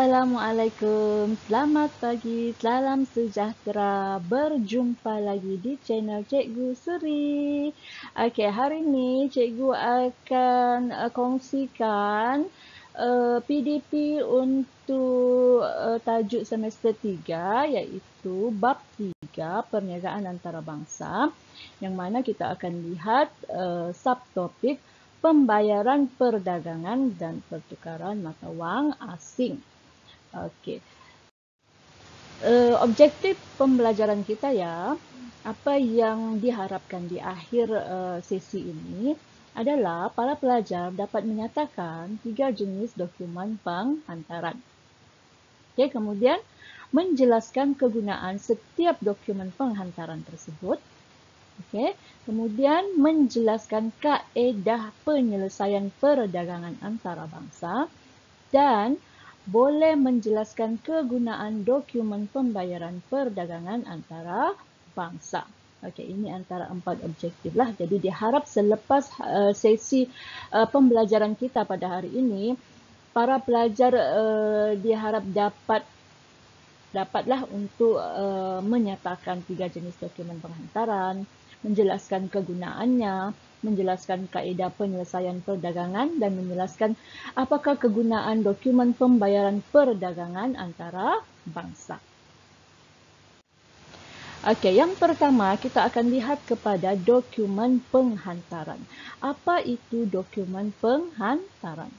Assalamualaikum, selamat pagi, salam sejahtera. Berjumpa lagi di channel Cikgu Suri. Okey, hari ini Cikgu akan kongsikan PDP untuk tajuk semester 3 iaitu bab 3 perniagaan antarabangsa, yang mana kita akan lihat subtopik pembayaran perdagangan dan pertukaran mata wang asing. Okey. Objektif pembelajaran kita apa yang diharapkan di akhir sesi ini adalah para pelajar dapat menyatakan 3 jenis dokumen penghantaran. Okey, kemudian menjelaskan kegunaan setiap dokumen penghantaran tersebut. Okey, kemudian menjelaskan kaedah penyelesaian perdagangan antarabangsa dan boleh menjelaskan kegunaan dokumen pembayaran perdagangan antarabangsa. Okey, ini antara 4 objektif lah. Jadi diharap selepas sesi pembelajaran kita pada hari ini, para pelajar diharap dapatlah untuk menyatakan 3 jenis dokumen penghantaran, menjelaskan kegunaannya, menjelaskan kaedah penyelesaian perdagangan dan menjelaskan apakah kegunaan dokumen pembayaran perdagangan antarabangsa. Okey, yang pertama kita akan lihat kepada dokumen penghantaran. Apa itu dokumen penghantaran?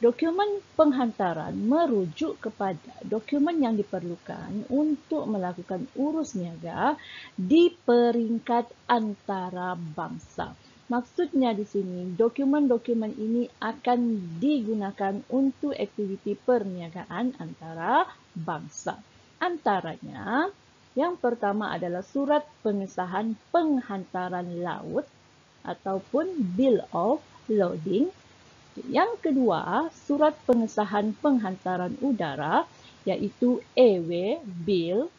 Dokumen penghantaran merujuk kepada dokumen yang diperlukan untuk melakukan urus niaga di peringkat antarabangsa. Maksudnya di sini, dokumen-dokumen ini akan digunakan untuk aktiviti perniagaan antarabangsa. Antaranya, yang pertama adalah surat pengesahan penghantaran laut ataupun Bill of Loading. Yang kedua, surat pengesahan penghantaran udara iaitu Airway Bill.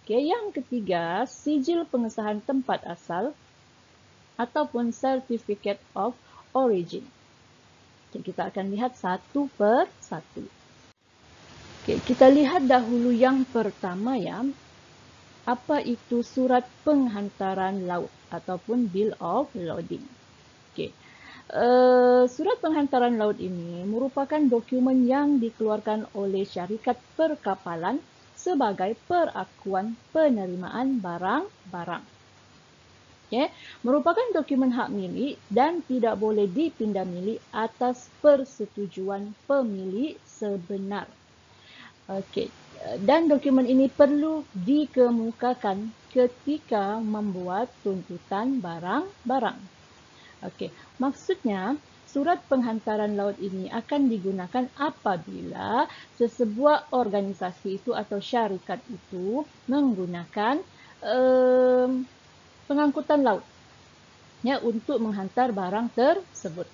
Okay. Yang ketiga, sijil pengesahan tempat asal ataupun Certificate of Origin. Okay, kita akan lihat satu per satu. Okay, kita lihat dahulu yang pertama apa itu surat penghantaran laut ataupun Bill of Loading. Okay. Surat penghantaran laut ini merupakan dokumen yang dikeluarkan oleh syarikat perkapalan sebagai perakuan penerimaan barang-barang. Okay. Merupakan dokumen hak milik dan tidak boleh dipindah milik atas persetujuan pemilik sebenar. Okay. Dan dokumen ini perlu dikemukakan ketika membuat tuntutan barang-barang. Okey, maksudnya surat penghantaran laut ini akan digunakan apabila sesebuah organisasi itu atau syarikat itu menggunakan pengangkutan laut untuk menghantar barang tersebut.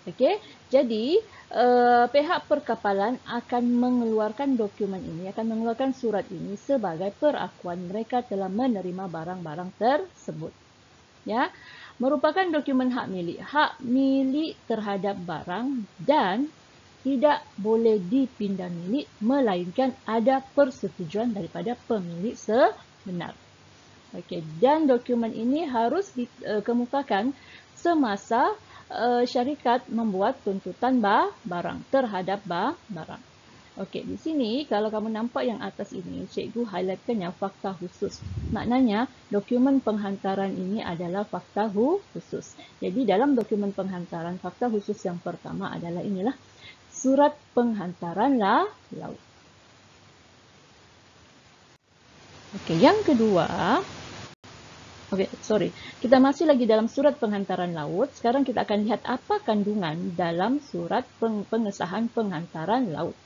Okey, jadi pihak perkapalan akan mengeluarkan dokumen ini, akan mengeluarkan surat ini sebagai perakuan mereka telah menerima barang-barang tersebut. Ya. Merupakan dokumen hak milik terhadap barang dan tidak boleh dipindah milik melainkan ada persetujuan daripada pemilik sebenar. Okey, dan dokumen ini harus dikemukakan semasa syarikat membuat tuntutan barang terhadap barang. Okey, di sini kalau kamu nampak yang atas ini, cikgu highlightkan yang fakta khusus. Maknanya, dokumen penghantaran ini adalah fakta khusus. Jadi, dalam dokumen penghantaran, fakta khusus yang pertama adalah inilah surat penghantaran laut. Okey, yang kedua, kita masih lagi dalam surat penghantaran laut. Sekarang kita akan lihat apa kandungan dalam surat pengesahan penghantaran laut.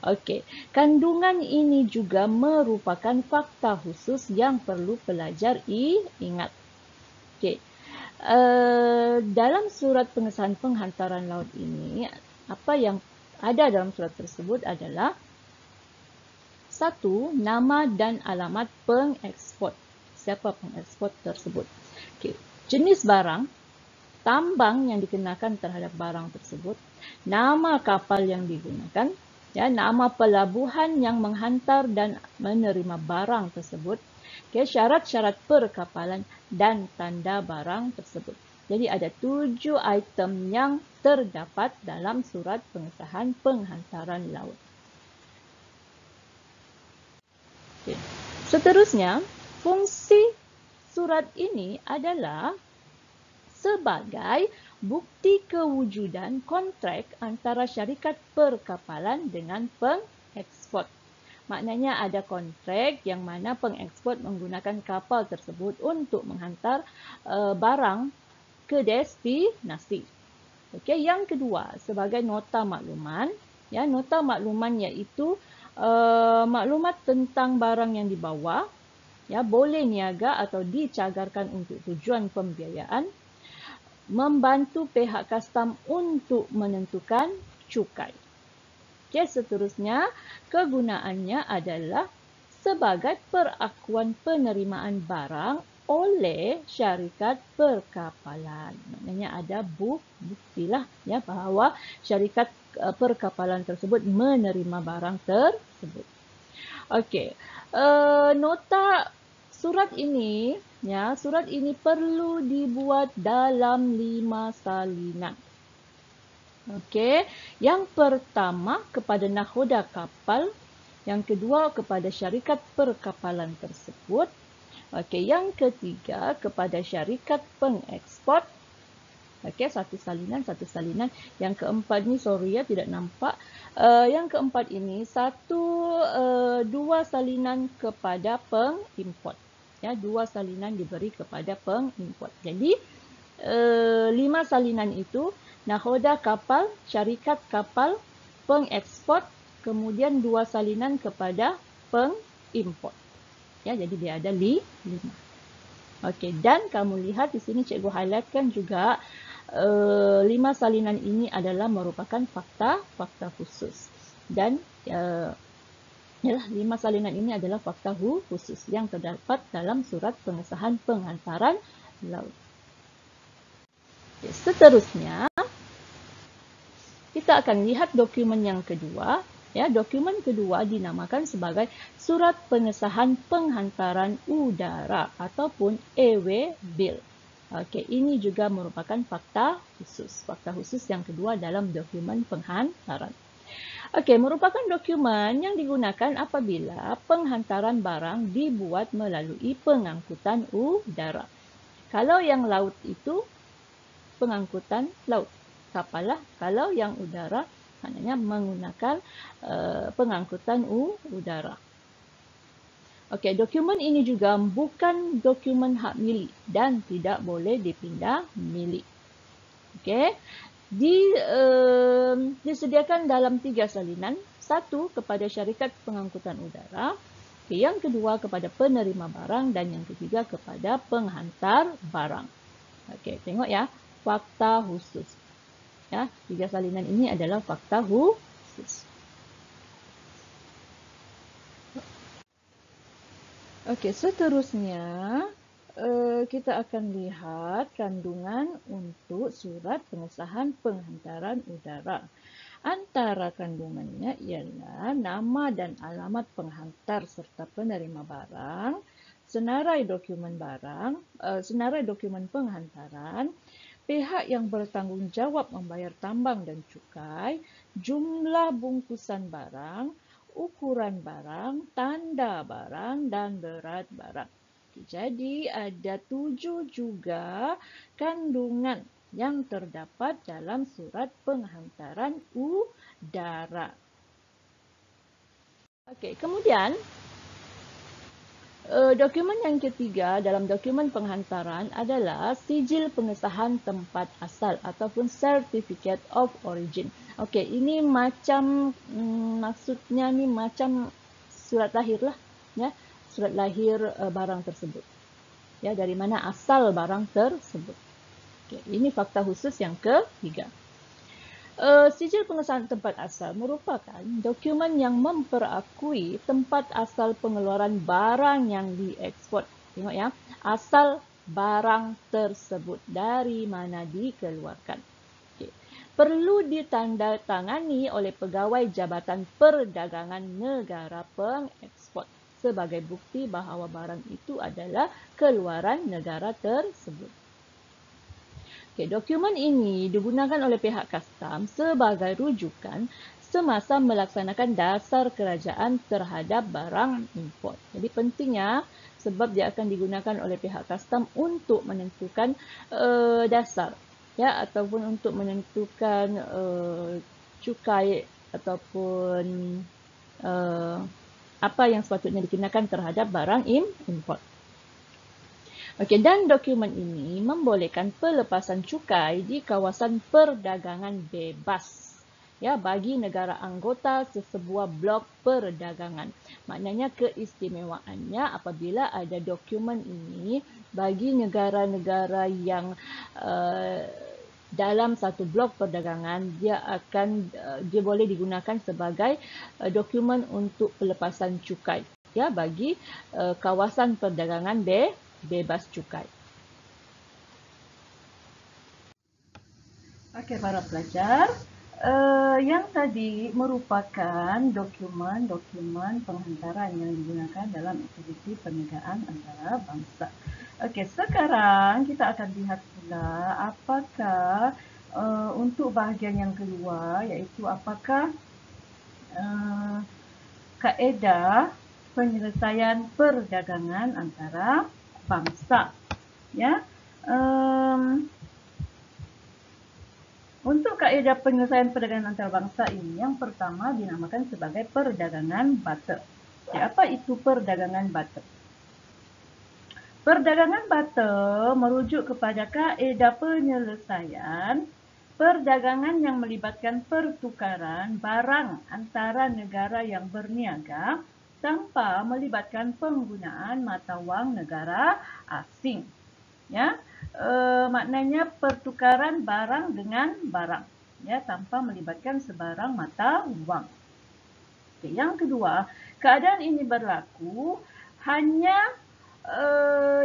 Okey, kandungan ini juga merupakan fakta khusus yang perlu pelajar ingat. Okey, dalam surat pengesahan penghantaran laut ini, apa yang ada dalam surat tersebut adalah 1. Nama dan alamat pengekspor. Siapa pengekspor tersebut? Okey, jenis barang, tambang yang dikenakan terhadap barang tersebut, nama kapal yang digunakan, Ya, nama pelabuhan yang menghantar dan menerima barang tersebut. Okay, syarat-syarat perkapalan dan tanda barang tersebut. Jadi ada 7 item yang terdapat dalam surat pengesahan penghantaran laut. Okay. Seterusnya, fungsi surat ini adalah sebagai bukti kewujudan kontrak antara syarikat perkapalan dengan pengekspor. Maknanya ada kontrak yang mana pengekspor menggunakan kapal tersebut untuk menghantar barang ke destinasi. Okey, yang kedua sebagai nota makluman, ya, nota makluman iaitu maklumat tentang barang yang dibawa, ya, boleh niaga atau dicagarkan untuk tujuan pembiayaan, membantu pihak kastam untuk menentukan cukai. Okay, seterusnya kegunaannya adalah sebagai perakuan penerimaan barang oleh syarikat perkapalan. Maknanya ada buktilah, ya, bahawa syarikat perkapalan tersebut menerima barang tersebut. Okey, nota surat ini, ya, surat ini perlu dibuat dalam 5 salinan. Okey, yang pertama kepada nakhoda kapal, yang kedua kepada syarikat perkapalan tersebut. Okey, yang ketiga kepada syarikat pengekspor. Okey, satu salinan. Yang keempat ni sorry ya, tidak nampak. Yang keempat ini dua salinan kepada pengimport. Ya, 2 salinan diberi kepada pengimport. Jadi 5 salinan itu nakhoda kapal, syarikat kapal, pengekspor, kemudian 2 salinan kepada pengimport. Ya, jadi dia ada 5. Okey, dan kamu lihat di sini cikgu highlightkan juga 5 salinan ini adalah merupakan fakta khusus. Dan 5 salinan ini adalah fakta khusus yang terdapat dalam surat pengesahan penghantaran laut. Okay, seterusnya kita akan lihat dokumen yang kedua. Ya, dokumen kedua dinamakan sebagai surat pengesahan penghantaran udara ataupun Airway Bill. Okey, ini juga merupakan fakta khusus yang kedua dalam dokumen penghantaran. Okey, merupakan dokumen yang digunakan apabila penghantaran barang dibuat melalui pengangkutan udara. Kalau yang laut itu pengangkutan laut, kapal lah. Kalau yang udara, maknanya menggunakan pengangkutan udara. Okey, dokumen ini juga bukan dokumen hak milik dan tidak boleh dipindah milik. Okey, disediakan dalam 3 salinan. Satu kepada syarikat pengangkutan udara, okay, yang kedua kepada penerima barang, dan yang ketiga kepada penghantar barang. Okey, tengok ya, fakta khusus. Ya, 3 salinan ini adalah fakta khusus. Okey, seterusnya kita akan lihat kandungan untuk surat pengesahan penghantaran udara. Antara kandungannya ialah nama dan alamat penghantar serta penerima barang, senarai dokumen penghantaran, pihak yang bertanggungjawab membayar tambang dan cukai, jumlah bungkusan barang, ukuran barang, tanda barang, dan berat barang. Jadi ada 7 juga kandungan yang terdapat dalam surat penghantaran udara. Okey, kemudian dokumen yang ketiga dalam dokumen penghantaran adalah sijil pengesahan tempat asal ataupun Certificate of Origin. Okey, ini macam maksudnya ni macam surat lahir lah, ya, surat lahir barang tersebut. Ya, dari mana asal barang tersebut. Okey, ini fakta khusus yang ketiga. Sijil pengesahan tempat asal merupakan dokumen yang memperakui tempat asal pengeluaran barang yang diekspor. Tengok ya, asal barang tersebut dari mana dikeluarkan. Okay. perlu ditandatangani oleh pegawai Jabatan Perdagangan Negara Pengekspor sebagai bukti bahawa barang itu adalah keluaran negara tersebut. Okay, dokumen ini digunakan oleh pihak kastam sebagai rujukan semasa melaksanakan dasar kerajaan terhadap barang import. Jadi pentingnya sebab dia akan digunakan oleh pihak kastam untuk menentukan dasar, ya, ataupun untuk menentukan cukai ataupun apa yang sepatutnya dikenakan terhadap barang import. Okey, dan dokumen ini membolehkan pelepasan cukai di kawasan perdagangan bebas, ya, bagi negara anggota sesebuah blok perdagangan. Maknanya keistimewaannya apabila ada dokumen ini bagi negara-negara yang dalam satu blok perdagangan, dia boleh digunakan sebagai dokumen untuk pelepasan cukai, ya, bagi kawasan perdagangan bebas cukai. Okey, para pelajar, yang tadi merupakan dokumen-dokumen penghantaran yang digunakan dalam aktiviti perniagaan antara bangsa. Okey, sekarang kita akan lihat pula apakah untuk bahagian yang kedua, iaitu apakah kaedah penyelesaian perdagangan antara bangsa, ya. Untuk kaedah penyelesaian perdagangan antarabangsa ini, yang pertama dinamakan sebagai perdagangan barter. Ya, apa itu perdagangan barter? Perdagangan barter merujuk kepada kaedah penyelesaian perdagangan yang melibatkan pertukaran barang antara negara yang berniaga tanpa melibatkan penggunaan mata wang negara asing. Ya, maknanya pertukaran barang dengan barang, ya, tanpa melibatkan sebarang mata wang. Okay, yang kedua, keadaan ini berlaku hanya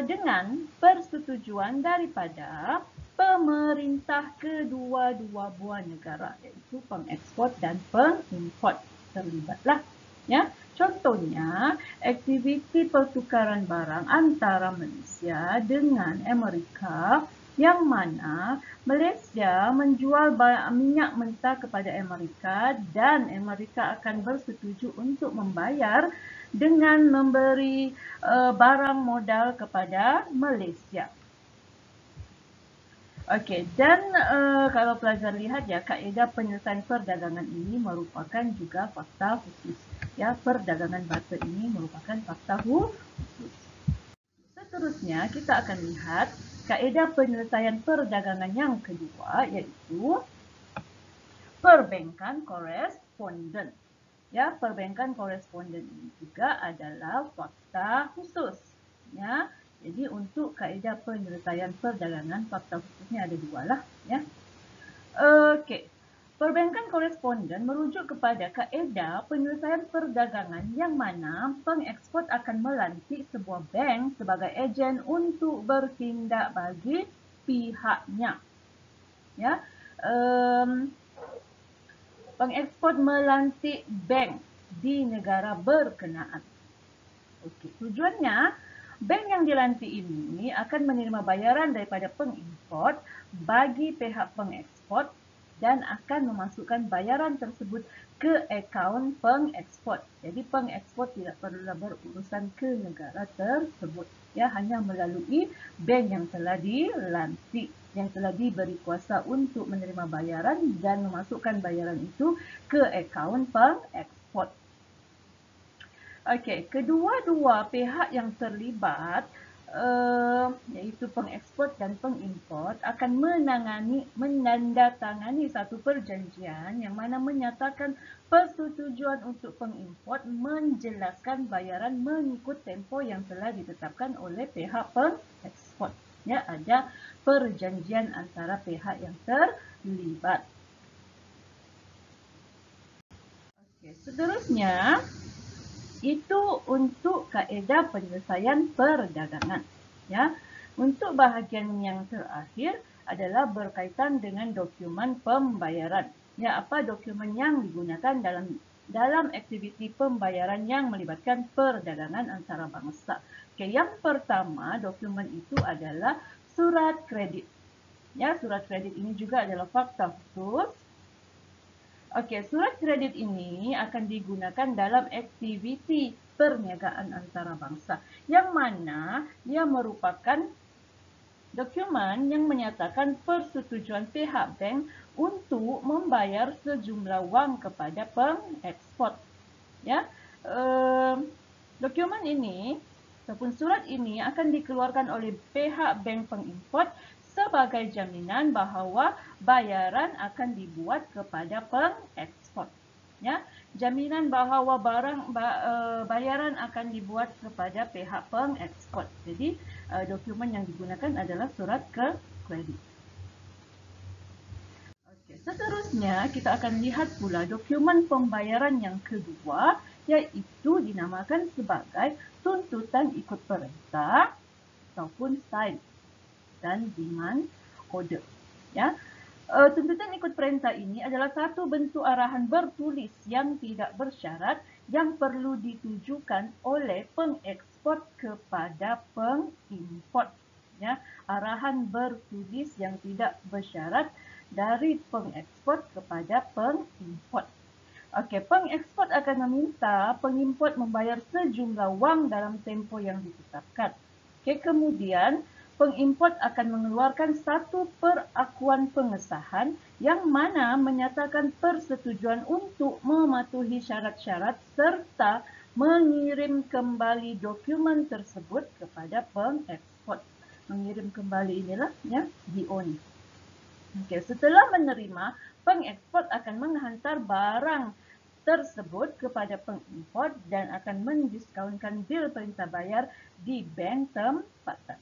dengan persetujuan daripada pemerintah kedua-dua buah negara, iaitu pengekspor dan pengimport terlibatlah, ya. Contohnya, aktiviti pertukaran barang antara Malaysia dengan Amerika, yang mana Malaysia menjual minyak mentah kepada Amerika dan Amerika akan bersetuju untuk membayar dengan memberi barang modal kepada Malaysia. Okey, dan kalau pelajar lihat, ya, kaedah penyelesaian perdagangan ini merupakan juga fakta khusus. Ya, perdagangan barter ini merupakan fakta khusus. Seterusnya, kita akan lihat kaedah penyelesaian perdagangan yang kedua, iaitu perbankan koresponden. Ya, perbankan koresponden ini juga adalah fakta khusus. Ya, jadi untuk kaedah penyelesaian perdagangan, fakta khususnya ada dua lah, ya. Okey. Perbankan koresponden merujuk kepada kaedah penyelesaian perdagangan yang mana pengekspor akan melantik sebuah bank sebagai ejen untuk bertindak bagi pihaknya. Ya, pengekspor melantik bank di negara berkenaan. Okey, tujuannya bank yang dilantik ini akan menerima bayaran daripada pengimport bagi pihak pengekspor dan akan memasukkan bayaran tersebut ke akaun pengekspor. Jadi pengekspor tidak perlulah berurusan ke negara tersebut, ya, hanya melalui bank yang telah dilantik, yang telah diberi kuasa untuk menerima bayaran dan memasukkan bayaran itu ke akaun pengekspor. Okey, kedua-dua pihak yang terlibat, iaitu pengekspor dan pengimport, akan menandatangani satu perjanjian yang mana menyatakan persetujuan untuk pengimport menjelaskan bayaran mengikut tempoh yang telah ditetapkan oleh pihak pengekspor. Ya, ada perjanjian antara pihak yang terlibat. Okey, seterusnya itu untuk kaedah penyelesaian perdagangan. Ya, untuk bahagian yang terakhir adalah berkaitan dengan dokumen pembayaran. Ya, apa dokumen yang digunakan dalam aktiviti pembayaran yang melibatkan perdagangan antarabangsa. Okey, yang pertama dokumen itu adalah surat kredit. Ya, surat kredit ini juga adalah fakta khusus. Okey, surat kredit ini akan digunakan dalam aktiviti perniagaan antarabangsa yang mana dia merupakan dokumen yang menyatakan persetujuan pihak bank untuk membayar sejumlah wang kepada pengekspor. Ya, dokumen ini ataupun surat ini akan dikeluarkan oleh pihak bank pengimport sebagai jaminan bahawa bayaran akan dibuat kepada pengekspor. Ya, jaminan bahawa bayaran akan dibuat kepada pihak pengekspor. Jadi, dokumen yang digunakan adalah surat kredit. Okey, seterusnya kita akan lihat pula dokumen pembayaran yang kedua, iaitu dinamakan sebagai tuntutan ikut perintah ataupun sign dan demand order. Ya, tuntutan ikut perintah ini adalah satu bentuk arahan bertulis yang tidak bersyarat yang perlu ditujukan oleh pengekspor kepada pengimport. Ya, arahan bertulis yang tidak bersyarat dari pengekspor kepada pengimport. Okey, pengekspor akan meminta pengimport membayar sejumlah wang dalam tempoh yang ditetapkan. Okey, kemudian pengimport akan mengeluarkan satu perakuan pengesahan yang mana menyatakan persetujuan untuk mematuhi syarat-syarat serta mengirim kembali dokumen tersebut kepada pengekspor. Mengirim kembali inilah ya DO ni. Okey, setelah menerima, pengekspor akan menghantar barang tersebut kepada pengimport dan akan mendiskaunkan bil perintah bayar di bank tempatan.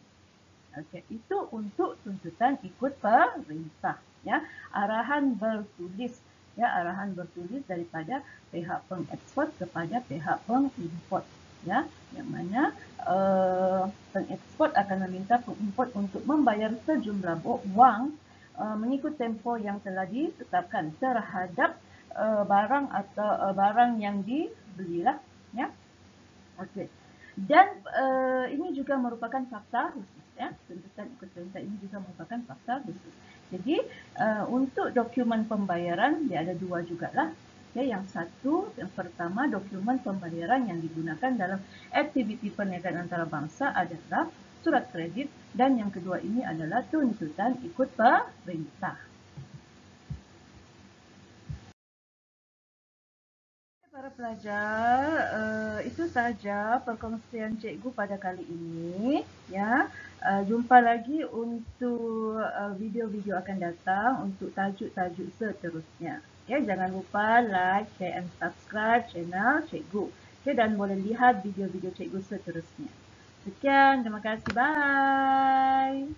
Okey, itu untuk tuntutan ikut perintah. Ya, arahan bertulis. Ya, arahan bertulis daripada pihak pengekspor kepada pihak pengimport. Ya, yang mana pengekspor akan meminta pengimport untuk membayar sejumlah wang mengikut tempoh yang telah ditetapkan terhadap barang atau barang yang dibelilah, ya. Okey. Dan ini juga merupakan fakta khusus, ya. Tuntutan ikut perintah ini juga merupakan fakta khusus. Jadi untuk dokumen pembayaran dia ada dua jugalah. Okay, yang pertama dokumen pembayaran yang digunakan dalam aktiviti perniagaan antarabangsa adalah surat kredit dan yang kedua ini adalah tuntutan ikut perintah. Para pelajar, itu sahaja perkongsian cikgu pada kali ini. Ya, jumpa lagi untuk video-video akan datang untuk tajuk-tajuk seterusnya. Okay, jangan lupa like, share and subscribe channel cikgu. Okay, dan boleh lihat video-video cikgu seterusnya. Sekian, terima kasih. Bye.